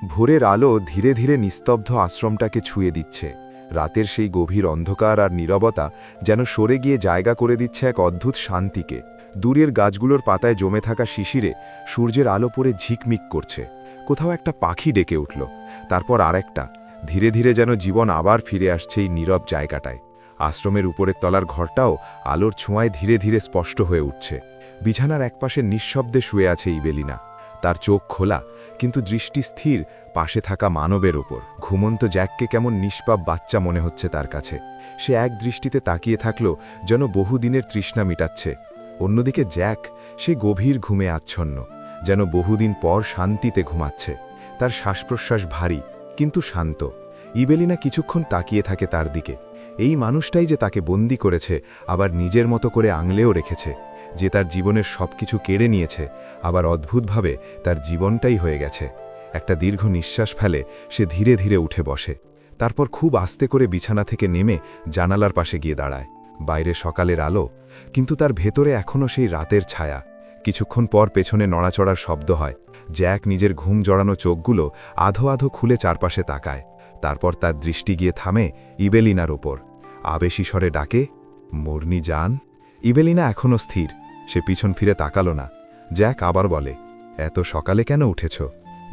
ভোরের আলো ধীরে ধীরে নিস্তব্ধ আশ্রমটাকে ছুঁয়ে দিচ্ছে। রাতের সেই গভীর অন্ধকার আর নীরবতা যেন সরে গিয়ে জায়গা করে দিচ্ছে এক অদ্ভুত শান্তিকে। দূরের গাছগুলোর পাতায় জমে থাকা শিশিরে সূর্যের আলো পড়ে ঝিকমিক করছে। কোথাও একটা পাখি ডেকে উঠল, তারপর আরেকটা। ধীরে ধীরে যেন জীবন আবার ফিরে আসছে এই নীরব জায়গাটায়। আশ্রমের উপরের তলার ঘরটাও আলোর ছোঁয়ায় ধীরে ধীরে স্পষ্ট হয়ে উঠছে। বিছানার একপাশে নিঃশব্দে শুয়ে আছে ইবেলিনা। তার চোখ খোলা, কিন্তু দৃষ্টি স্থির পাশে থাকা মানবের ওপর। ঘুমন্ত জ্যাককে কেমন নিষ্পাপ বাচ্চা মনে হচ্ছে তার কাছে। সে এক দৃষ্টিতে তাকিয়ে থাকল, যেন বহুদিনের তৃষ্ণা মিটাচ্ছে। অন্যদিকে জ্যাক সে গভীর ঘুমে আচ্ছন্ন, যেন বহুদিন পর শান্তিতে ঘুমাচ্ছে। তার শ্বাসপ্রশ্বাস ভারী কিন্তু শান্ত। ইবেলিনা কিছুক্ষণ তাকিয়ে থাকে তার দিকে। এই মানুষটাই যে তাকে বন্দি করেছে, আবার নিজের মতো করে আংলেও রেখেছে, যে তার জীবনের সবকিছু কেড়ে নিয়েছে, আবার অদ্ভুতভাবে তার জীবনটাই হয়ে গেছে। একটা দীর্ঘ নিঃশ্বাস ফেলে সে ধীরে ধীরে উঠে বসে। তারপর খুব আস্তে করে বিছানা থেকে নেমে জানালার পাশে গিয়ে দাঁড়ায়। বাইরে সকালের আলো, কিন্তু তার ভেতরে এখনও সেই রাতের ছায়া। কিছুক্ষণ পর পেছনে নড়াচড়ার শব্দ হয়। জ্যাক নিজের ঘুম জড়ানো চোখগুলো আধো আধো খুলে চারপাশে তাকায়। তারপর তার দৃষ্টি গিয়ে থামে ইবেলিনার ওপর। আবেশিস্বরে ডাকে, মর্নি যান। ইবেলিনা এখনও স্থির, সে পিছন ফিরে তাকালো না। জ্যাক আবার বলে, এত সকালে কেন উঠেছ?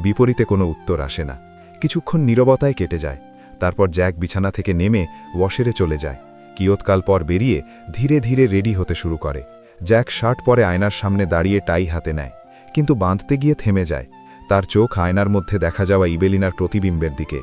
বিপরীতে কোনো উত্তর আসে না। কিছুক্ষণ নীরবতায় কেটে যায়। তারপর জ্যাক বিছানা থেকে নেমে ওয়াশারে চলে যায়। কিয়ৎকাল পর বেরিয়ে ধীরে ধীরে রেডি হতে শুরু করে। জ্যাক শার্ট পরে আয়নার সামনে দাঁড়িয়ে টাই হাতে নেয়, কিন্তু বাঁধতে গিয়ে থেমে যায়। তার চোখ আয়নার মধ্যে দেখা যাওয়া ইবেলিনার প্রতিবিম্বের দিকে।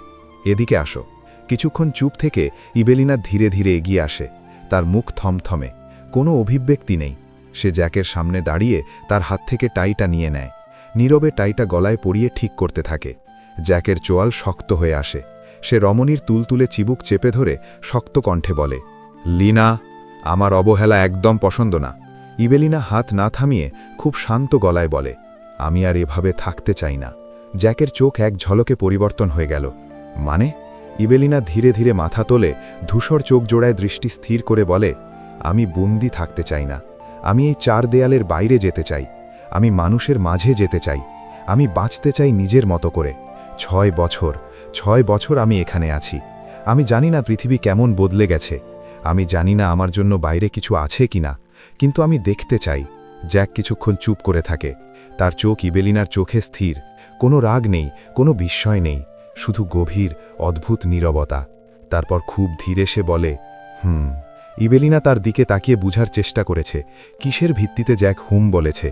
এদিকে আসো। কিছুক্ষণ চুপ থেকে ইবেলিনা ধীরে ধীরে এগিয়ে আসে। তার মুখ থমথমে, কোনো অভিব্যক্তি নেই। সে জ্যাকের সামনে দাঁড়িয়ে তার হাত থেকে টাইটা নিয়ে নেয়। নীরবে টাইটা গলায় পরিয়ে ঠিক করতে থাকে। জ্যাকের চোয়াল শক্ত হয়ে আসে। সে রমণীর তুলতুলে চিবুক চেপে ধরে শক্ত কণ্ঠে বলে, লিনা, আমার অবহেলা একদম পছন্দ না। ইবেলিনা হাত না থামিয়ে খুব শান্ত গলায় বলে, আমি আর এভাবে থাকতে চাই না। জ্যাকের চোখ এক ঝলকে পরিবর্তন হয়ে গেল। মানে? ইবেলিনা ধীরে ধীরে মাথা তোলে, ধূসর চোখ জোড়ায় দৃষ্টি স্থির করে বলে, আমি বন্দি থাকতে চাই না। আমি এই চার দেয়ালের বাইরে যেতে চাই। আমি মানুষের মাঝে যেতে চাই। আমি বাঁচতে চাই নিজের মতো করে। 6 বছর আমি এখানে আছি। আমি জানি না পৃথিবী কেমন বদলে গেছে। আমি জানি না আমার জন্য বাইরে কিছু আছে কিনা, কিন্তু আমি দেখতে চাই। জ্যাক কিছুক্ষণ চুপ করে থাকে। তার চোখ ইবেলিনার চোখে স্থির। কোনো রাগ নেই, কোনো বিস্ময় নেই, শুধু গভীর অদ্ভুত নীরবতা। তারপর খুব ধীরে সে বলে, ইবেলিনা তার দিকে তাকিয়ে বুঝার চেষ্টা করেছে কিসের ভিত্তিতে জ্যাক বলেছে।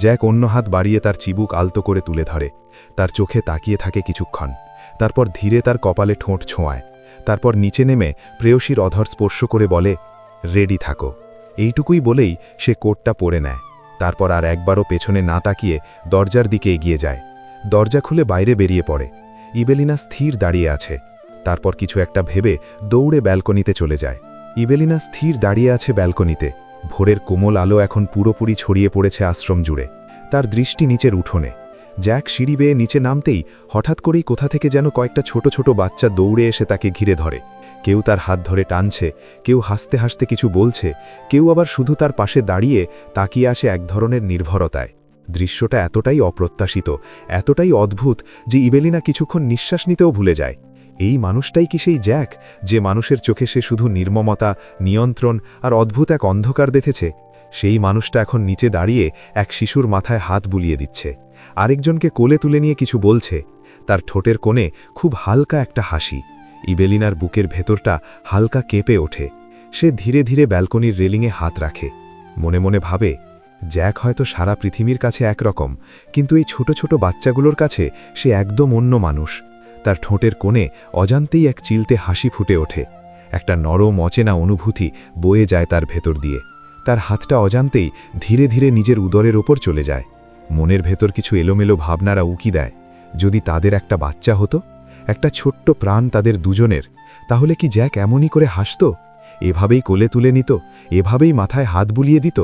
জ্যাক অন্য হাত বাড়িয়ে তার চিবুক আলতো করে তুলে ধরে। তার চোখে তাকিয়ে থাকে কিছুক্ষণ। তারপর ধীরে তার কপালে ঠোঁট ছোঁয়ায়। তারপর নিচে নেমে প্রেয়সীর অধর স্পর্শ করে বলে, রেডি থাকো। এইটুকুই বলেই সে কোটটা পরে নেয়। তারপর আর একবারও পেছনে না তাকিয়ে দরজার দিকে এগিয়ে যায়। দরজা খুলে বাইরে বেরিয়ে পড়ে। ইবেলিনা স্থির দাঁড়িয়ে আছে। তারপর কিছু একটা ভেবে দৌড়ে ব্যালকনিতে চলে যায়। ইবেলিনা স্থির দাঁড়িয়ে আছে ব্যালকনিতে। ভোরের কোমল আলো এখন পুরোপুরি ছড়িয়ে পড়েছে আশ্রম জুড়ে। তার দৃষ্টি নিচের উঠোনে। জ্যাক সিঁড়ি বেয়ে নিচে নামতেই হঠাৎ করেই কোথা থেকে যেন কয়েকটা ছোট ছোট বাচ্চা দৌড়ে এসে তাকে ঘিরে ধরে। কেউ তার হাত ধরে টানছে, কেউ হাসতে হাসতে কিছু বলছে, কেউ আবার শুধু তার পাশে দাঁড়িয়ে তাকিয়ে আসে এক ধরনের নির্ভরতায়। দৃশ্যটা এতটাই অপ্রত্যাশিত, এতটাই অদ্ভুত যে ইবেলিনা কিছুক্ষণ নিঃশ্বাস নিতেও ভুলে যায়। এই মানুষটাই কি সেই জ্যাক, যে মানুষের চোখে সে শুধু নির্মমতা, নিয়ন্ত্রণ আর অদ্ভুত এক অন্ধকার দেখেছে? সেই মানুষটা এখন নিচে দাঁড়িয়ে এক শিশুর মাথায় হাত বুলিয়ে দিচ্ছে, আরেকজনকে কোলে তুলে নিয়ে কিছু বলছে। তার ঠোঁটের কোণে খুব হালকা একটা হাসি। ইবেলিনার বুকের ভেতরটা হালকা কেঁপে ওঠে। সে ধীরে ধীরে ব্যালকনির রেলিংয়ে হাত রাখে। মনে মনে ভাবে, জ্যাক হয়তো সারা পৃথিবীর কাছে একরকম, কিন্তু এই ছোট ছোট বাচ্চাগুলোর কাছে সে একদম অন্য মানুষ। তার ঠোঁটের কোণে অজান্তেই এক চিলতে হাসি ফুটে ওঠে। একটা নরম অচেনা অনুভূতি বয়ে যায় তার ভেতর দিয়ে। তার হাতটা অজান্তেই ধীরে ধীরে নিজের উদরের ওপর চলে যায়। মনের ভেতর কিছু এলোমেলো ভাবনারা উকি দেয়। যদি তাদের একটা বাচ্চা হতো, একটা ছোট্ট প্রাণ তাদের দুজনের, তাহলে কি জ্যাক এমনই করে হাসত? এভাবেই কোলে তুলে নিত? এভাবেই মাথায় হাত বুলিয়ে দিত?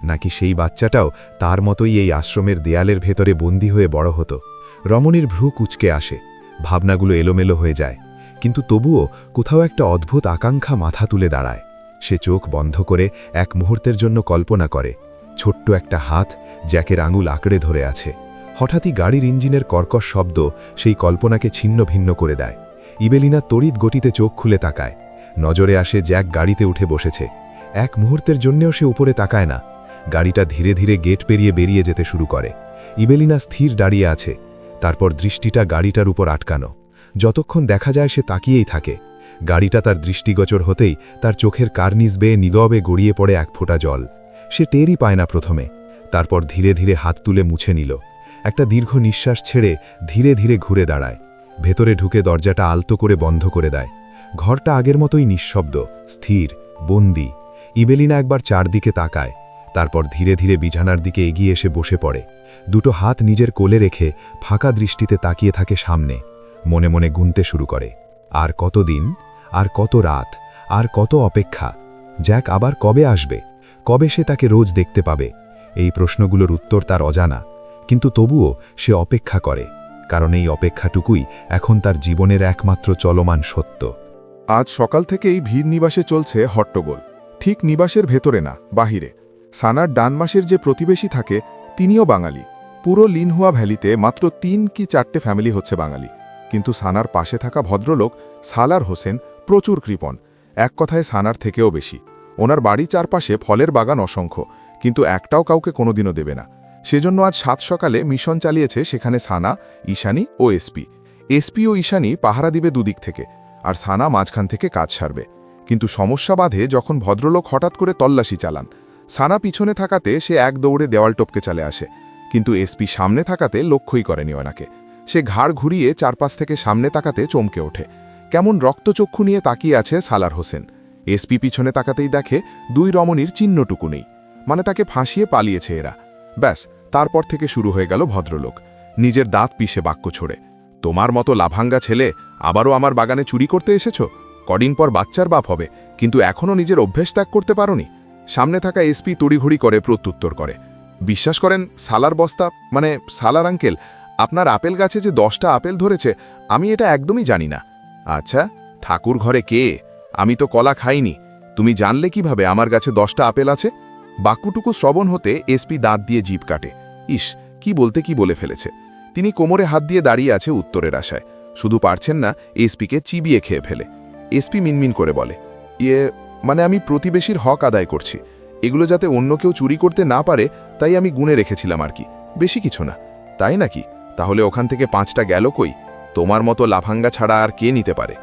নাকি সেই বাচ্চাটাও তার মতোই এই আশ্রমের দেয়ালের ভেতরে বন্দী হয়ে বড় হতো? রমণীর ভ্রু কুঁচকে আসে। ভাবনাগুলো এলোমেলো হয়ে যায়, কিন্তু তবুও কোথাও একটা অদ্ভুত আকাঙ্ক্ষা মাথা তুলে দাঁড়ায়। সে চোখ বন্ধ করে এক মুহূর্তের জন্য কল্পনা করে, ছোট্ট একটা হাত জ্যাকের আঙুল আঁকড়ে ধরে আছে। হঠাৎই গাড়ির ইঞ্জিনের কর্কশ শব্দ সেই কল্পনাকে ছিন্ন ভিন্ন করে দেয়। ইবেলিনা তড়িৎ গতিতে চোখ খুলে তাকায়। নজরে আসে জ্যাক গাড়িতে উঠে বসেছে। এক মুহূর্তের জন্যেও সে উপরে তাকায় না। গাড়িটা ধীরে ধীরে গেট পেরিয়ে বেরিয়ে যেতে শুরু করে। ইবেলিনা স্থির দাঁড়িয়ে আছে। তারপর দৃষ্টিটা গাড়িটার উপর আটকানো। যতক্ষণ দেখা যায় সে তাকিয়েই থাকে। গাড়িটা তার দৃষ্টিগোচর হতেই তার চোখের কার্নিস বেয়ে নীরবে গড়িয়ে পড়ে এক ফোঁটা জল। সে টেরই পায় না প্রথমে, তারপর ধীরে ধীরে হাত তুলে মুছে নিল। একটা দীর্ঘ নিঃশ্বাস ছেড়ে ধীরে ধীরে ঘুরে দাঁড়ায়। ভেতরে ঢুকে দরজাটা আলতো করে বন্ধ করে দেয়। ঘরটা আগের মতোই নিঃশব্দ, স্থির, বন্দি। ইবেলিনা একবার চারদিকে তাকায়, তারপর ধীরে ধীরে বিছানার দিকে এগিয়ে এসে বসে পড়ে। দুটো হাত নিজের কোলে রেখে ফাঁকা দৃষ্টিতে তাকিয়ে থাকে সামনে। মনে মনে গুনতে শুরু করে, আর কতদিন, আর কত রাত, আর কত অপেক্ষা। জ্যাক আবার কবে আসবে? কবে সে তাকে রোজ দেখতে পাবে? এই প্রশ্নগুলোর উত্তর তার অজানা, কিন্তু তবুও সে অপেক্ষা করে, কারণ এই অপেক্ষাটুকুই এখন তার জীবনের একমাত্র চলমান সত্য। আজ সকাল থেকেই ভিড় নিবাসে চলছে হট্টগোল। ঠিক নিবাসের ভেতরে না, বাহিরে। সানার ডানমাসের যে প্রতিবেশী থাকে তিনিও বাঙালি। পুরো লিনহুয়া ভ্যালিতে মাত্র ৩ কি ৪টে ফ্যামিলি হচ্ছে বাঙালি, কিন্তু সানার পাশে থাকা ভদ্রলোক সালার হোসেন প্রচুর কৃপণ। এক কথায় সানার থেকেও বেশি। ওনার বাড়ি চারপাশে ফলের বাগান অসংখ্য, কিন্তু একটাও কাউকে কোনোদিনও দেবে না। সেজন্য আজ ৭ সকালে মিশন চালিয়েছে সেখানে সানা, ঈশানী ও এসপি ও ঈশানী পাহারা দিবে দুদিক থেকে, আর সানা মাঝখান থেকে কাজ সারবে। কিন্তু সমস্যা বাধে যখন ভদ্রলোক হঠাৎ করে তল্লাশি চালান। সানা পিছনে থাকাতে সে এক দৌড়ে দেওয়াল টপকে চলে আসে, কিন্তু এসপি সামনে থাকাতে লক্ষ্যই করেনি ওনাকে। সে ঘাড় ঘুরিয়ে চারপাশ থেকে সামনে তাকাতে চমকে ওঠে। কেমন রক্তচক্ষু নিয়ে তাকিয়ে আছে সালার হোসেন। এসপি পিছনে তাকাতেই দেখে 2 রমণীর চিহ্নটুকু নেই, মানে তাকে ফাঁসিয়ে পালিয়েছে এরা। ব্যাস, তারপর থেকে শুরু হয়ে গেল ভদ্রলোক নিজের দাঁত পিষে বাক্য ছড়ে, তোমার মতো লাভাঙ্গা ছেলে আবারও আমার বাগানে চুরি করতে এসেছ? কদিন পর বাচ্চার বাপ হবে, কিন্তু এখনও নিজের অভ্যেস ত্যাগ করতে পারোনি? সামনে থাকা এসপি তড়িঘড়ি করে প্রত্যুত্তর করে, বিশ্বাস করেন সালার বস্তা, মানে সালার আঙ্কেল, আপনার আপেল গাছে যে 10টা আপেল ধরেছে আমি এটা একদমই জানি না। আচ্ছা, ঠাকুর ঘরে কে? আমি তো কলা খাইনি, তুমি জানলে কিভাবে আমার গাছে 10টা আপেল আছে? বাক্যটুকু শ্রবণ হতে এসপি দাঁত দিয়ে জিভ কাটে। ইস, কি বলতে কি বলে ফেলেছে। তিনি কোমরে হাত দিয়ে দাঁড়িয়ে আছে উত্তরের আশায়, শুধু পারছেন না এসপিকে চিবিয়ে খেয়ে ফেলে। এসপি মিনমিন করে বলে, মানে আমি প্রতিবেশীর হক আদায় করছি, এগুলো যাতে অন্য কেউ চুরি করতে না পারে তাই আমি গুনে রেখেছিলাম আর কি, বেশি কিছু না। তাই নাকি? তাহলে ওখান থেকে 5টা গেল কই? তোমার মতো লাফাঙ্গা ছাড়া আর কে নিতে পারে?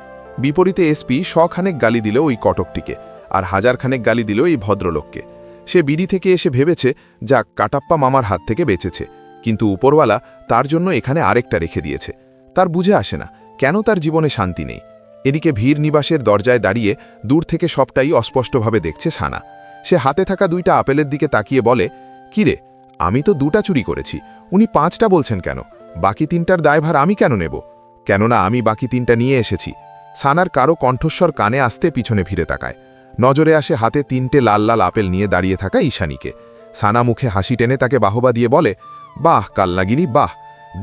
বিপরীতে এসপি শখানেক গালি দিল ওই কটকটিকে, আর হাজারখানেক গালি দিল এই ভদ্রলোককে। সে বিড়ি থেকে এসে ভেবেছে যাক, কাটাপ্পা মামার হাত থেকে বেঁচেছে, কিন্তু উপরওয়ালা তার জন্য এখানে আরেকটা রেখে দিয়েছে। তার বুঝে আসে না কেন তার জীবনে শান্তি নেই। এদিকে ভিড় নিবাসের দরজায় দাঁড়িয়ে দূর থেকে সবটাই অস্পষ্টভাবে দেখছে সানা। সে হাতে থাকা 2টা আপেলের দিকে তাকিয়ে বলে, কিরে, আমি তো 2টা চুরি করেছি, উনি 5টা বলছেন কেন? বাকি 3টার দায়ভার আমি কেন নেব? কেননা আমি বাকি 3টা নিয়ে এসেছি। সানার কারো কণ্ঠস্বর কানে আসতে পিছনে ফিরে তাকায়। নজরে আসে হাতে 3টে লাল লাল আপেল নিয়ে দাঁড়িয়ে থাকা ঈশানীকে। সানা মুখে হাসি টেনে তাকে বাহবা দিয়ে বলে, বাহ কালনাগিনী বাহ,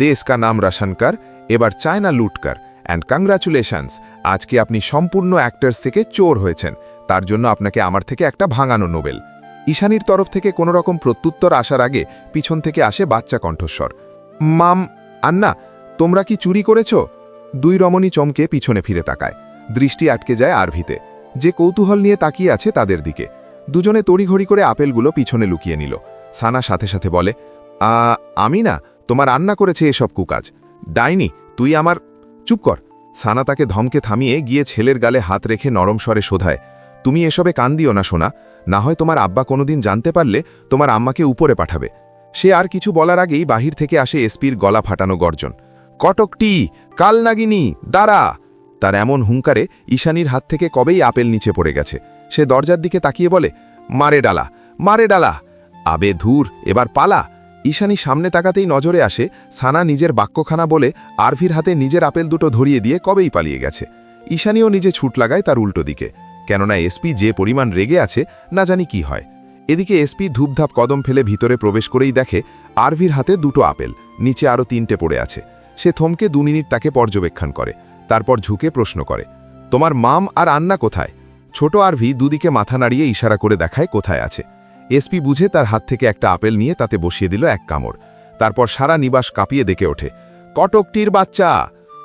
দেশ কা নাম রোশন কর, এবার চায়না লুট কর, অ্যান্ড কংগ্রাচুলেশনস, আজকে আপনি সম্পূর্ণ অ্যাক্টার্স থেকে চোর হয়েছেন, তার জন্য আপনাকে আমার থেকে একটা ভাঙানো নোবেল। ঈশানীর তরফ থেকে কোনো রকম প্রত্যুত্তর আসার আগে পিছন থেকে আসে বাচ্চা কণ্ঠস্বর, মাম, আন্না, তোমরা কি চুরি করেছ? 2 রমণী চমকে পিছনে ফিরে তাকায়। দৃষ্টি আটকে যায় আরভিতে, যে কৌতূহল নিয়ে তাকিয়ে আছে তাদের দিকে। দুজনে তড়িঘড়ি করে আপেলগুলো পিছনে লুকিয়ে নিল। সানা সাথে সাথে বলে, আমি না, তোমার আন্না করেছে এসব কুকাজ। ডাইনি, তুই আমার... চুপ কর। সানা তাকে ধমকে থামিয়ে গিয়ে ছেলের গালে হাত রেখে নরম স্বরে শোধায়, তুমি এসবে কান দিও না সোনা, না হয় তোমার আব্বা কোনোদিন জানতে পারলে তোমার আম্মাকে উপরে পাঠাবে। সে আর কিছু বলার আগেই বাহির থেকে আসে এসপির গলা ফাটানো গর্জন, কটকটি, কালনাগিনী, দাঁড়া! তার এমন হুঙ্কারে ঈশানীর হাত থেকে কবেই আপেল নিচে পড়ে গেছে। সে দরজার দিকে তাকিয়ে বলে, মারে ডালা, মারে ডালা! আবে ধুর, এবার পালা! ঈশানী সামনে তাকাতেই নজরে আসে সানা নিজের বাক্যখানা বলে আরভির হাতে নিজের আপেল দুটো ধরিয়ে দিয়ে কবেই পালিয়ে গেছে। ঈশানীও নিজে ছুট লাগায় তার উল্টো দিকে, কেননা এসপি যে পরিমাণ রেগে আছে না জানি কি হয়। এদিকে এসপি ধূপধাপ কদম ফেলে ভিতরে প্রবেশ করেই দেখে আরভির হাতে 2টো আপেল, নিচে আরও 3টে পড়ে আছে। সে থমকে 2 মিনিট তাকে পর্যবেক্ষণ করে, তারপর ঝুঁকে প্রশ্ন করে, তোমার মাম আর আন্না কোথায়? ছোট আরভি দুদিকে মাথা নাড়িয়ে ইশারা করে দেখায় কোথায় আছে। এসপি বুঝে তার হাত থেকে একটা আপেল নিয়ে তাতে বসিয়ে দিল এক কামড়। তারপর সারা নিবাস কাঁপিয়ে ডেকে ওঠে, কটকটির বাচ্চা!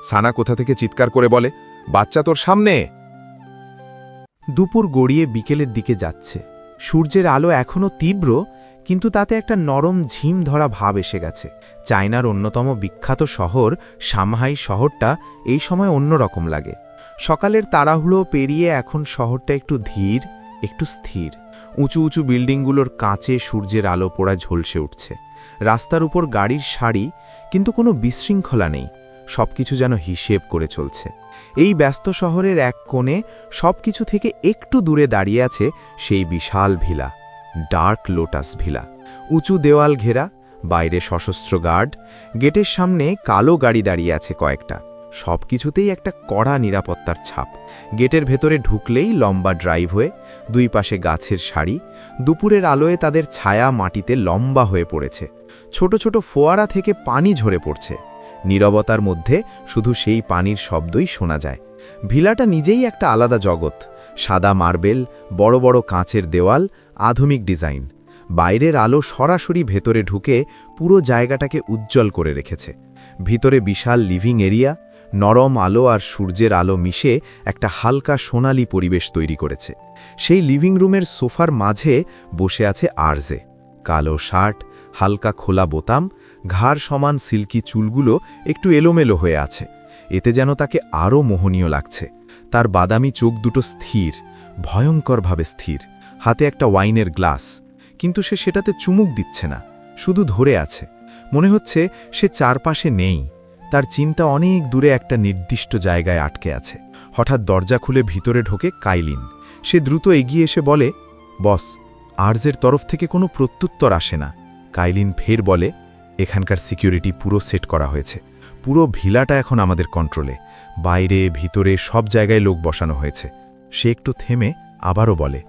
সানা কোথা থেকে চিৎকার করে বলে, বাচ্চা তোর সামনে! দুপুর গড়িয়ে বিকেলের দিকে যাচ্ছে। সূর্যের আলো এখনও তীব্র, কিন্তু তাতে একটা নরম ঝিম ধরা ভাব এসে গেছে। চায়নার অন্যতম বিখ্যাত শহর সাংহাই শহরটা এই সময় অন্যরকম লাগে। সকালের তাড়াহুড়ো পেরিয়ে এখন শহরটা একটু ধীর, একটু স্থির। উঁচু উঁচু বিল্ডিংগুলোর কাঁচে সূর্যের আলো পোড়া ঝলসে উঠছে। রাস্তার উপর গাড়ির সারি, কিন্তু কোনো বিশৃঙ্খলা নেই। সবকিছু যেন হিসেব করে চলছে। এই ব্যস্ত শহরের এক কোণে সবকিছু থেকে একটু দূরে দাঁড়িয়ে আছে সেই বিশাল ভিলা, ডার্ক লোটাস ভিলা। উঁচু দেওয়াল ঘেরা, বাইরে সশস্ত্র গার্ড, গেটের সামনে কালো গাড়ি দাঁড়িয়ে আছে কয়েকটা। সবকিছুতেই একটা কড়া নিরাপত্তার ছাপ। গেটের ভেতরে ঢুকলেই লম্বা ড্রাইভওয়ে, দুই পাশে গাছের সারি। দুপুরের আলোয় তাদের ছায়া মাটিতে লম্বা হয়ে পড়েছে। ছোট ছোট ফোয়ারা থেকে পানি ঝরে পড়ছে। নীরবতার মধ্যে শুধু সেই পানির শব্দই শোনা যায়। ভিলাটা নিজেই একটা আলাদা জগৎ। সাদা মার্বেল, বড় বড় কাঁচের দেওয়াল, আধুনিক ডিজাইন। বাইরের আলো সরাসরি ভেতরে ঢুকে পুরো জায়গাটাকে উজ্জ্বল করে রেখেছে। ভিতরে বিশাল লিভিং এরিয়া, নরম আলো আর সূর্যের আলো মিশে একটা হালকা সোনালি পরিবেশ তৈরি করেছে। সেই লিভিং রুমের সোফার মাঝে বসে আছে আরজে। কালো শার্ট, হালকা খোলা বোতাম, ঘাড় সমান সিল্কি চুলগুলো একটু এলোমেলো হয়ে আছে। এতে যেন তাকে আরও মোহনীয় লাগছে। তার বাদামি চোখ দুটো স্থির, ভয়ঙ্করভাবে স্থির। হাতে একটা ওয়াইনের গ্লাস, কিন্তু সে সেটাতে চুমুক দিচ্ছে না, শুধু ধরে আছে। মনে হচ্ছে সে চারপাশে নেই। তার চিন্তা অনেক দূরে একটা নির্দিষ্ট জায়গায় আটকে আছে। হঠাৎ দরজা খুলে ভিতরে ঢোকে কাইলিন। সে দ্রুত এগিয়ে এসে বলে, বস, আরজের তরফ থেকে কোনো প্রত্যুত্তর আসে না। কাইলিন ফের বলে, এখানকার সিকিউরিটি পুরো সেট করা হয়েছে। পুরো ভিলাটা এখন আমাদের কন্ট্রোলে। বাইরে ভিতরে সব জায়গায় লোক বসানো হয়েছে। সে একটু থেমে আবারও বলে,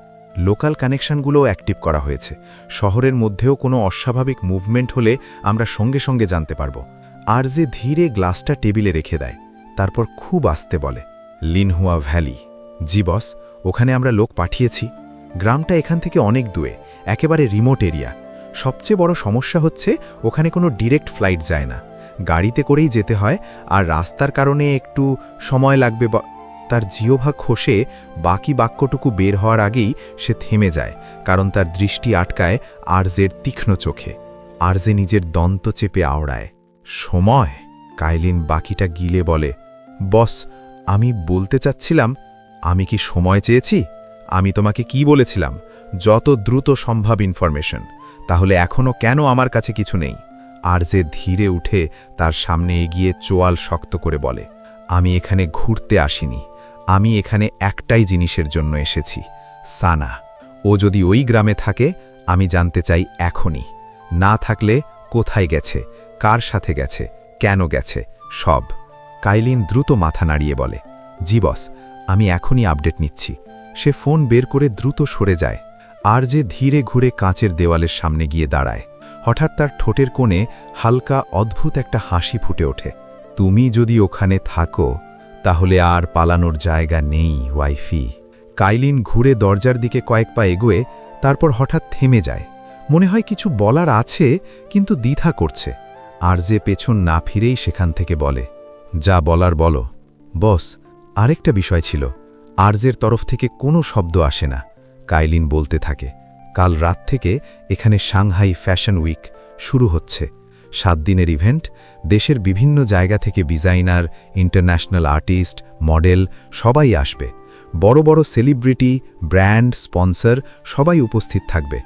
লোকাল কানেকশনগুলোও অ্যাক্টিভ করা হয়েছে। শহরের মধ্যেও কোনো অস্বাভাবিক মুভমেন্ট হলে আমরা সঙ্গে সঙ্গে জানতে পারব। আরজে ধীরে গ্লাসটা টেবিলে রেখে দেয়। তারপর খুব আস্তে বলে, লিনহুয়া ভ্যালি। জি বস, ওখানে আমরা লোক পাঠিয়েছি। গ্রামটা এখান থেকে অনেক দূরে, একেবারে রিমোট এরিয়া। সবচেয়ে বড় সমস্যা হচ্ছে ওখানে কোনো ডিরেক্ট ফ্লাইট যায় না। গাড়িতে করেই যেতে হয়, আর রাস্তার কারণে একটু সময় লাগবে। তার জিহ্বা খসে বাকি বাক্যটুকু বের হওয়ার আগেই সে থেমে যায়, কারণ তার দৃষ্টি আটকায় আরজের তীক্ষ্ণ চোখে। আরজে নিজের দন্ত চেপে আওড়ায়। সময়? কাইলিন বাকিটা গিলে বলে, বস, আমি বলতে চাচ্ছিলাম, আমি কি সময় চেয়েছি? আমি তোমাকে কি বলেছিলাম? যত দ্রুত সম্ভব ইনফরমেশন। তাহলে এখনও কেন আমার কাছে কিছু নেই? আরজে ধীরে উঠে তার সামনে এগিয়ে চোয়াল শক্ত করে বলে, আমি এখানে ঘুরতে আসিনি। আমি এখানে একটাই জিনিসের জন্য এসেছি, সানা। ও যদি ওই গ্রামে থাকে, আমি জানতে চাই এখনই। না থাকলে কোথায় গেছে, কার সাথে গেছে, কেন গেছে, সব। কাইলিন দ্রুত মাথা নাড়িয়ে বলে, জি বস, আমি এখনই আপডেট নিচ্ছি। সে ফোন বের করে দ্রুত সরে যায়। আরজে ধীরে ঘুরে কাঁচের দেওয়ালের সামনে গিয়ে দাঁড়ায়। হঠাৎ তার ঠোঁটের কোণে হালকা অদ্ভুত একটা হাসি ফুটে ওঠে। তুমি যদি ওখানে থাকো, তাহলে আর পালানোর জায়গা নেই, ওয়াইফি। কাইলিন ঘুরে দরজার দিকে কয়েক পা এগোয়ে, তারপর হঠাৎ থেমে যায়। মনে হয় কিছু বলার আছে, কিন্তু দ্বিধা করছে। আরজে পেছন না ফিরেই সেখান থেকে বলে, যা বলার বলো। বস, আরেকটা বিষয় ছিল। আরজের তরফ থেকে কোনো শব্দ আসে না। কাইলিন বলতে থাকে, কাল রাত থেকে এখানে সাংহাই ফ্যাশন উইক শুরু হচ্ছে। 7 দিনের ইভেন্ট। দেশের বিভিন্ন জায়গা থেকে ডিজাইনার, ইন্টারন্যাশনাল আর্টিস্ট, মডেল সবাই আসবে। বড় বড় সেলিব্রিটি, ব্র্যান্ড, স্পন্সর সবাই উপস্থিত থাকবে।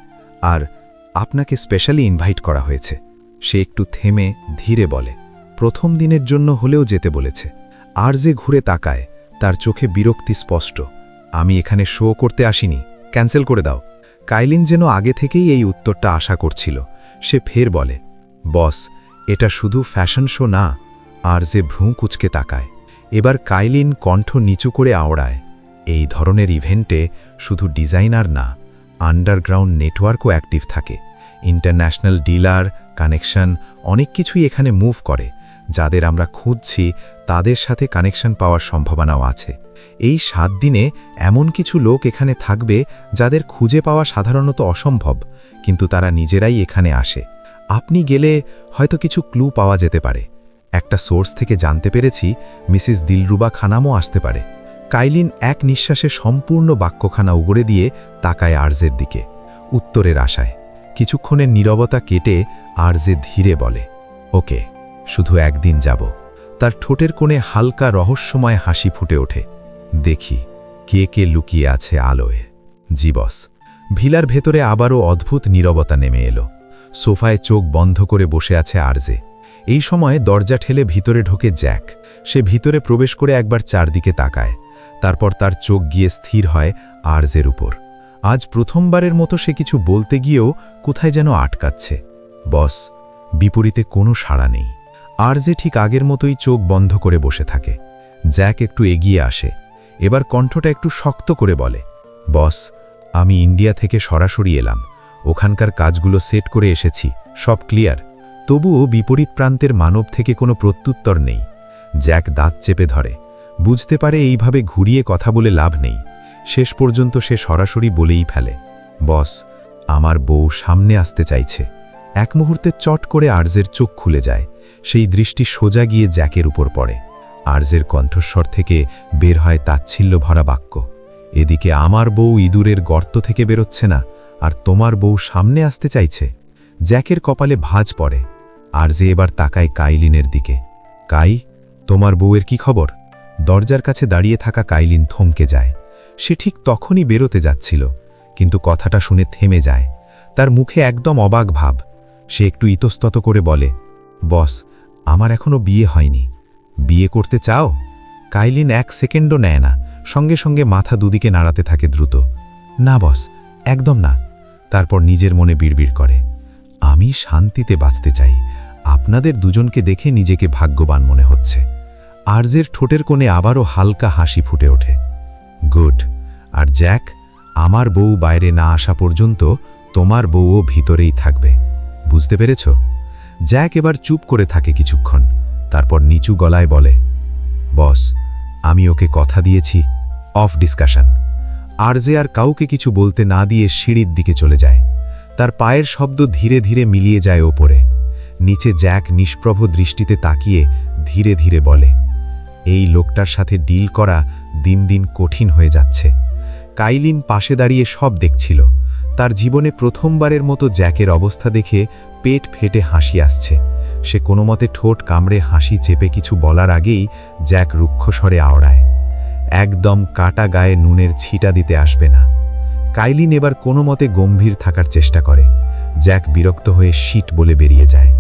আর আপনাকে স্পেশালি ইনভাইট করা হয়েছে। সে একটু থেমে ধীরে বলে, প্রথম দিনের জন্য হলেও যেতে বলেছে। আরজে ঘুরে তাকায়, তার চোখে বিরক্তি স্পষ্ট। আমি এখানে শো করতে আসিনি, ক্যান্সেল করে দাও। কাইলিন যেন আগে থেকেই এই উত্তরটা আশা করছিল। সে ফের বলে, বস, এটা শুধু ফ্যাশন শো না। আরজে ভ্রু কুঁচকে তাকায়। এবার কাইলিন কণ্ঠ নিচু করে আওড়ায়, এই ধরনের ইভেন্টে শুধু ডিজাইনার না, আন্ডারগ্রাউন্ড নেটওয়ার্কও অ্যাক্টিভ থাকে। ইন্টারন্যাশনাল ডিলার, কানেকশন অনেক কিছুই এখানে মুভ করে। যাদের আমরা খুঁজছি, তাদের সাথে কানেকশন পাওয়ার সম্ভাবনাও আছে। এই 7 দিনে এমন কিছু লোক এখানে থাকবে যাদের খুঁজে পাওয়া সাধারণত অসম্ভব, কিন্তু তারা নিজেরাই এখানে আসে। আপনি গেলে হয়তো কিছু ক্লু পাওয়া যেতে পারে। একটা সোর্স থেকে জানতে পেরেছি মিসেস দিলরুবা খানামও আসতে পারে। কাইলিন এক নিঃশ্বাসে সম্পূর্ণ বাক্যখানা উগড়ে দিয়ে তাকায় আরজের দিকে, উত্তরের আশায়। কিছুক্ষণের নীরবতা কেটে আরজে ধীরে বলে, ওকে, শুধু একদিন যাব। তার ঠোঁটের কোণে হালকা রহস্যময় হাসি ফুটে ওঠে। দেখি কে কে লুকিয়ে আছে আলোয়। জি বস। ভিলার ভেতরে আবারও অদ্ভুত নীরবতা নেমে এলো। সোফায় চোখ বন্ধ করে বসে আছে আরজে। এই সময় দরজা ঠেলে ভিতরে ঢোকে জ্যাক। সে ভিতরে প্রবেশ করে একবার চারদিকে তাকায়, তারপর তার চোখ গিয়ে স্থির হয় আরজের উপর। আজ প্রথমবারের মতো সে কিছু বলতে গিয়েও কোথায় যেন আটকাচ্ছে। বস। বিপরীতে কোনো সাড়া নেই। আরজে ঠিক আগের মতোই চোখ বন্ধ করে বসে থাকে। জ্যাক একটু এগিয়ে আসে। এবার কণ্ঠটা একটু শক্ত করে বলে, বস, আমি ইন্ডিয়া থেকে সরাসরি এলাম। ওখানকার কাজগুলো সেট করে এসেছি, সব ক্লিয়ার। তবুও বিপরীত প্রান্তের মানব থেকে কোনো প্রত্যুত্তর নেই। জ্যাক দাঁত চেপে ধরে। বুঝতে পারে এইভাবে ঘুরিয়ে কথা বলে লাভ নেই। শেষ পর্যন্ত সে সরাসরি বলেই ফেলে, বস, আমার বউ সামনে আসতে চাইছে। এক মুহূর্তে চট করে আরজের চোখ খুলে যায়। সেই দৃষ্টি সোজা গিয়ে জ্যাকের উপর পড়ে। আরজের কণ্ঠস্বর থেকে বের হয় তাচ্ছিল্য ভরা বাক্য, এদিকে আমার বউ ইঁদুরের গর্ত থেকে বেরোচ্ছে না, আর তোমার বউ সামনে আসতে চাইছে। জ্যাকের কপালে ভাঁজ পড়ে। আরজে এবার তাকায় কাইলিনের দিকে। কাই, তোমার বউয়ের কি খবর? দরজার কাছে দাঁড়িয়ে থাকা কাইলিন থমকে যায়। সে ঠিক তখনই বেরোতে যাচ্ছিল, কিন্তু কথাটা শুনে থেমে যায়। তার মুখে একদম অবাক ভাব। সে একটু ইতস্তত করে বলে, বস, আমার এখনো বিয়ে হয়নি। বিয়ে করতে চাও? কাইলিন এক সেকেন্ডও নেয় না, সঙ্গে সঙ্গে মাথা দুদিকে নাড়াতে থাকে দ্রুত। না বস, একদম না। তারপর নিজের মনে বিড়বিড় করে, আমি শান্তিতে বাঁচতে চাই। আপনাদের দুজনকে দেখে নিজেকে ভাগ্যবান মনে হচ্ছে। আরজের ঠোঁটের কোণে আবারও হালকা হাসি ফুটে ওঠে। গুড। আর জ্যাক, আমার বউ বাইরে না আসা পর্যন্ত তোমার বউও ভিতরেই থাকবে। বুঝতে পেরেছ? জ্যাক এবার চুপ করে থাকে কিছুক্ষণ, তারপর নিচু গলায় বলে, বস, আমি ওকে কথা দিয়েছি, অফ ডিসকাশন। আরজে আর কাউকে কিছু বলতে না দিয়ে সিঁড়ির দিকে চলে যায়। তার পায়ের শব্দ ধীরে ধীরে মিলিয়ে যায় ওপরে। নিচে জ্যাক নিষ্প্রভ দৃষ্টিতে তাকিয়ে ধীরে ধীরে বলে, এই লোকটার সাথে ডিল করা দিন দিন কঠিন হয়ে যাচ্ছে। কাইলিন পাশে দাঁড়িয়ে সব দেখছিল। তার জীবনে প্রথমবারের মতো জ্যাকের অবস্থা দেখে পেট ফেটে হাসি আসছে। সে কোনোমতে ঠোঁট কামড়ে হাসি চেপে কিছু বলার আগেই জ্যাক রুক্ষস্বরে আওড়ায়, একদম কাটা গায়ে নুনের ছিটা দিতে আসবে না। কাইলিন এবার কোনোমতে গম্ভীর থাকার চেষ্টা করে। জ্যাক বিরক্ত হয়ে শিট বলে বেরিয়ে যায়।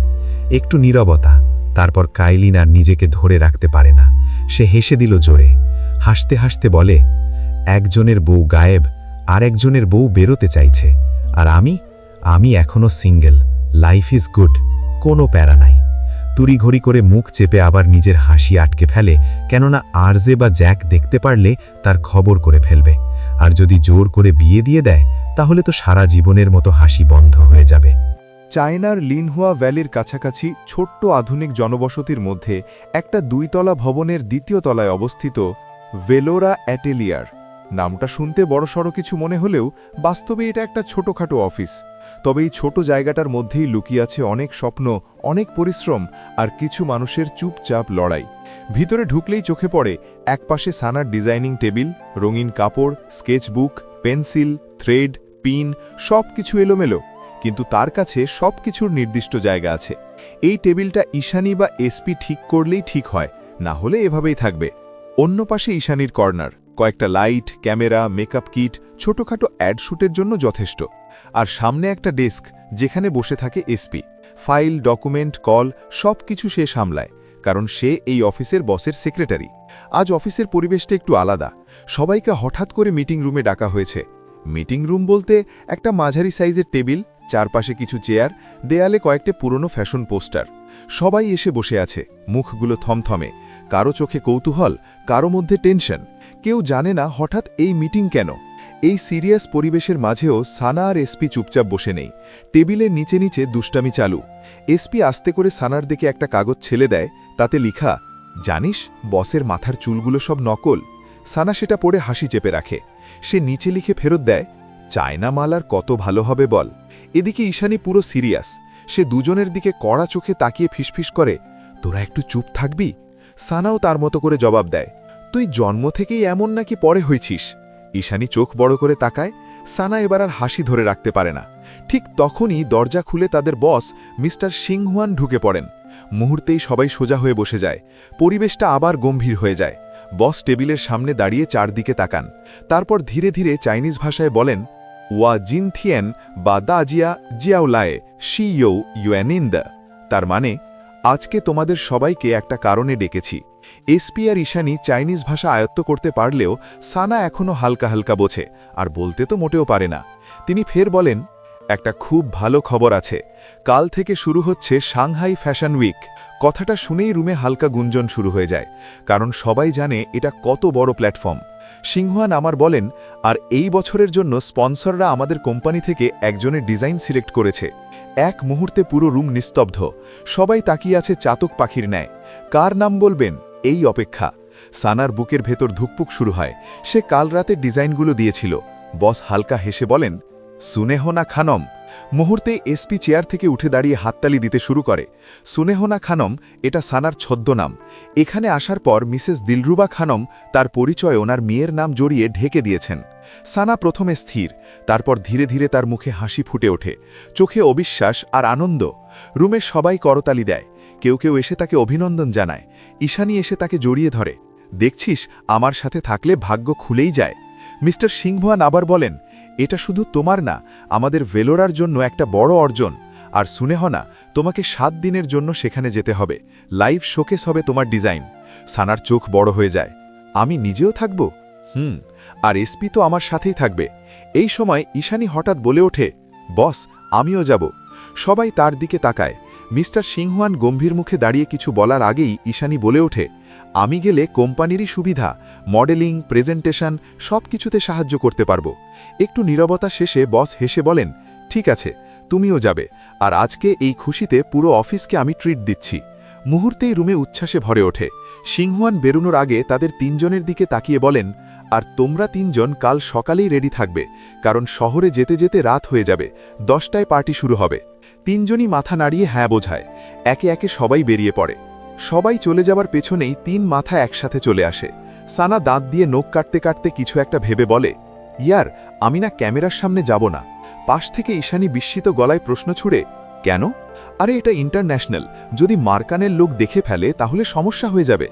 একটু নীরবতা, তারপর কাইলিন আর নিজেকে ধরে রাখতে পারে না। সে হেসে দিল জোরে। হাসতে হাসতে বলে, একজনের বউ গায়েব, আর একজনের বউ বেরোতে চাইছে, আর আমি এখনো সিঙ্গেল। লাইফ ইজ গুড, কোনো প্যারা নাই। তুড়িঘড়ি করে মুখ চেপে আবার নিজের হাসি আটকে ফেলে, কেননা আরজে বা জ্যাক দেখতে পারলে তার খবর করে ফেলবে। আর যদি জোর করে বিয়ে দিয়ে দেয়, তাহলে তো সারা জীবনের মতো হাসি বন্ধ হয়ে যাবে। চায়নার লিনহুয়া ভ্যালির কাছাকাছি ছোট্ট আধুনিক জনবসতির মধ্যে একটা 2 তলা ভবনের 2য় তলায় অবস্থিত ভেলোরা অ্যাটেলিয়ার। নামটা শুনতে বড়সড় কিছু মনে হলেও বাস্তবে এটা একটা ছোটখাটো অফিস। তবে এই ছোট জায়গাটার মধ্যেই লুকিয়ে আছে অনেক স্বপ্ন, অনেক পরিশ্রম আর কিছু মানুষের চুপচাপ লড়াই। ভিতরে ঢুকলেই চোখে পড়ে একপাশে সানার ডিজাইনিং টেবিল, রঙিন কাপড়, স্কেচবুক, পেন্সিল, থ্রেড, পিন, সব কিছু এলোমেলো। কিন্তু তার কাছে সব কিছুর নির্দিষ্ট জায়গা আছে। এই টেবিলটা ঈশানী বা এসপি ঠিক করলেই ঠিক হয়, না হলে এভাবেই থাকবে। অন্য পাশে ঈশানীর কর্নার, কয়েকটা লাইট, ক্যামেরা, মেকআপ কিট, ছোটখাটো অ্যাড শ্যুটের জন্য যথেষ্ট। আর সামনে একটা ডেস্ক, যেখানে বসে থাকে এসপি। ফাইল, ডকুমেন্ট, কল সব কিছু সে সামলায়, কারণ সে এই অফিসের বসের সেক্রেটারি। আজ অফিসের পরিবেশটা একটু আলাদা। সবাইকে হঠাৎ করে মিটিং রুমে ডাকা হয়েছে। মিটিং রুম বলতে একটা মাঝারি সাইজের টেবিল, চারপাশে কিছু চেয়ার, দেয়ালে কয়েকটা পুরনো ফ্যাশন পোস্টার। সবাই এসে বসে আছে, মুখগুলো থমথমে। কারো চোখে কৌতূহল, কারো মধ্যে টেনশন। কেউ জানে না হঠাৎ এই মিটিং কেন। এই সিরিয়াস পরিবেশের মাঝেও সানা আর এসপি চুপচাপ বসে নেই। টেবিলের নিচে নিচে দুষ্টামি চালু। এসপি আস্তে করে সানার দিকে একটা কাগজ ছেলে দেয়, তাতে লিখা, জানিস বসের মাথার চুলগুলো সব নকল। সানা সেটা পড়ে হাসি চেপে রাখে। সে নিচে লিখে ফেরত দেয়, চায়না মাল আর কত ভালো হবে বল। এদিকে ঈশানী পুরো সিরিয়াস। সে দুজনের দিকে কড়া চোখে তাকিয়ে ফিসফিস করে, তোরা একটু চুপ থাকবি? সানাও তার মতো করে জবাব দেয়, তুই জন্ম থেকেই এমন নাকি পরে হয়েছিস? ঈশানী চোখ বড় করে তাকায়। সানা এবার আর হাসি ধরে রাখতে পারে না। ঠিক তখনই দরজা খুলে তাদের বস মিস্টার সিংহুয়ান ঢুকে পড়েন। মুহূর্তেই সবাই সোজা হয়ে বসে যায়। পরিবেশটা আবার গম্ভীর হয়ে যায়। বস টেবিলের সামনে দাঁড়িয়ে চারদিকে তাকান। তারপর ধীরে ধীরে চাইনিজ ভাষায় বলেন, ওয়া জিন থিয়েন বা দা জিয়া জিয়াওলায়ে শি ইউ ইউএনিন্দ। তার মানে, আজকে তোমাদের সবাইকে একটা কারণে ডেকেছি। এসপি আর ঈশানী চাইনিজ ভাষা আয়ত্ত করতে পারলেও সানা এখনও হালকা হালকা বোঝে, আর বলতে তো মোটেও পারে না। তিনি ফের বলেন, একটা খুব ভালো খবর আছে। কাল থেকে শুরু হচ্ছে সাংহাই ফ্যাশন উইক। কথাটা শুনেই রুমে হালকা গুঞ্জন শুরু হয়ে যায়, কারণ সবাই জানে এটা কত বড় প্ল্যাটফর্ম। সিংহুয়ান আমার বলেন, আর এই বছরের জন্য স্পন্সররা আমাদের কোম্পানি থেকে একজনের ডিজাইন সিলেক্ট করেছে। এক মুহূর্তে পুরো রুম নিস্তব্ধ। সবাই তাকিয়ে আছে চাতক পাখির ন্যায়। কার নাম বলবেন, এই অপেক্ষা। সানার বুকের ভেতর ধুকপুক শুরু হয়। সে কাল রাতে ডিজাইনগুলো দিয়েছিল। বস হালকা হেসে বলেন, সুনেহনা খানম। মুহূর্তে এসপি চেয়ার থেকে উঠে দাঁড়িয়ে হাততালি দিতে শুরু করে। সুনেহনা খানম, এটা সানার ছদ্মনাম। এখানে আসার পর মিসেস দিলরুবা খানম তার পরিচয় ওনার মেয়ের নাম জড়িয়ে ঢেকে দিয়েছেন। সানা প্রথমে স্থির, তারপর ধীরে ধীরে তার মুখে হাসি ফুটে ওঠে, চোখে অবিশ্বাস আর আনন্দ। রুমের সবাই করতালি দেয়। কেউ কেউ এসে তাকে অভিনন্দন জানায়। ঈশানী এসে তাকে জড়িয়ে ধরে, দেখছিস, আমার সাথে থাকলে ভাগ্য খুলেই যায়। মিস্টার সিংহুয়ান আবার বলেন, এটা শুধু তোমার না, আমাদের ভেলোরার জন্য একটা বড় অর্জন। আর সুনেহনা, তোমাকে 7 দিনের জন্য সেখানে যেতে হবে। লাইভ শোকেস হবে তোমার ডিজাইন। সানার চোখ বড় হয়ে যায়। আমি নিজেও থাকব? আর এসপি তো আমার সাথেই থাকবে। এই সময় ঈশানী হঠাৎ বলে ওঠে, বস, আমিও যাব। সবাই তার দিকে তাকায়। মিস্টার সিংহুয়ান গম্ভীর মুখে দাঁড়িয়ে কিছু বলার আগেই ঈশানী বলে ওঠে, আমি গেলে কোম্পানিরই সুবিধা, মডেলিং, প্রেজেন্টেশন সব কিছুতে সাহায্য করতে পারবো। একটু নীরবতা শেষে বস হেসে বলেন, ঠিক আছে, তুমিও যাবে। আর আজকে এই খুশিতে পুরো অফিসকে আমি ট্রিট দিচ্ছি। মুহূর্তেই রুমে উচ্ছ্বাসে ভরে ওঠে। সিংহুয়ান বেরুনোর আগে তাদের 3 জনের দিকে তাকিয়ে বলেন, আর তোমরা 3 জন কাল সকালেই রেডি থাকবে, কারণ শহরে যেতে যেতে রাত হয়ে যাবে। 10টায় পার্টি শুরু হবে। 3 জনই মাথা নাড়িয়ে হ্যাঁ বোঝায়। একে একে সবাই বেরিয়ে পড়ে। সবাই চলে যাবার পেছনেই 3 মাথা একসাথে চলে আসে। সানা দাঁত দিয়ে নখ কাটতে কাটতে কিছু একটা ভেবে বলে, ইয়ার, আমি না ক্যামেরার সামনে যাব না। পাশ থেকে ঈশানী বিস্মিত গলায় প্রশ্ন ছুড়ে, কেন? আরে এটা ইন্টারন্যাশনাল, যদি মার্কানের লোক দেখে ফেলে তাহলে সমস্যা হয়ে যাবে।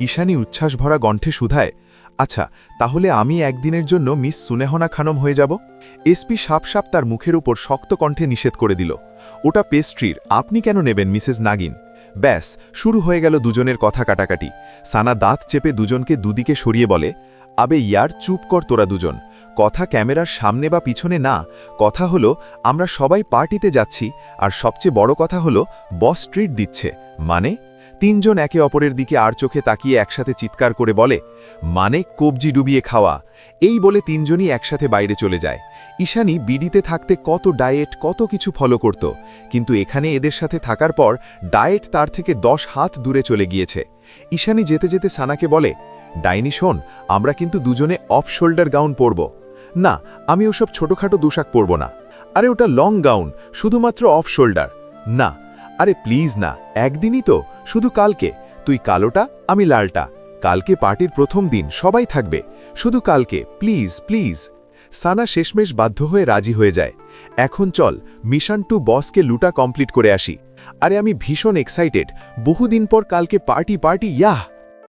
ঈশানী উচ্ছ্বাস ভরা কণ্ঠে শুধায়, আচ্ছা, তাহলে আমি একদিনের জন্য মিস সুনেহনা খানম হয়ে যাব? এসপি সাপ সাপ তার মুখের উপর শক্ত কণ্ঠে নিষেধ করে দিল, ওটা পেস্ট্রির, আপনি কেন নেবেন মিসেস নাগিন? ব্যাস, শুরু হয়ে গেল দুজনের কথা কাটাকাটি। সানা দাঁত চেপে দুজনকে দুদিকে সরিয়ে বলে, আবে ইয়ার, চুপ কর তোরা দুজন। কথা ক্যামেরার সামনে বা পিছনে না, কথা হলো আমরা সবাই পার্টিতে যাচ্ছি, আর সবচেয়ে বড় কথা হলো বস ট্রিট দিচ্ছে। মানে? 3 জন একে অপরের দিকে আর চোখে তাকিয়ে একসাথে চিৎকার করে বলে, মানে কবজি ডুবিয়ে খাওয়া। এই বলে 3 জনই একসাথে বাইরে চলে যায়। ঈশানী বিডিতে থাকতে কত ডায়েট, কত কিছু ফলো করত, কিন্তু এখানে এদের সাথে থাকার পর ডায়েট তার থেকে 10 হাত দূরে চলে গিয়েছে। ঈশানী যেতে যেতে সানাকে বলে, ডাইনি শোন, আমরা কিন্তু দুজনে অফ শোল্ডার গাউন পরব। না, আমি ওসব ছোটখাটো দুশাক পরব না। আরে ওটা লং গাউন, শুধুমাত্র অফ শোল্ডার। না, আরে প্লিজ না, একদিনই তো, শুধু কালকে। তুই কালোটা, আমি লালটা। কালকে পার্টির প্রথম দিন, সবাই থাকবে, শুধু কালকে, প্লিজ প্লিজ। সানা শেষমেশ বাধ্য হয়ে রাজি হয়ে যায়। এখন চল, মিশন টু বসকে লুটা কমপ্লিট করে আসি। আরে আমি ভীষণ এক্সাইটেড, বহুদিন পর কালকে পার্টি পার্টি, ইয়াহ।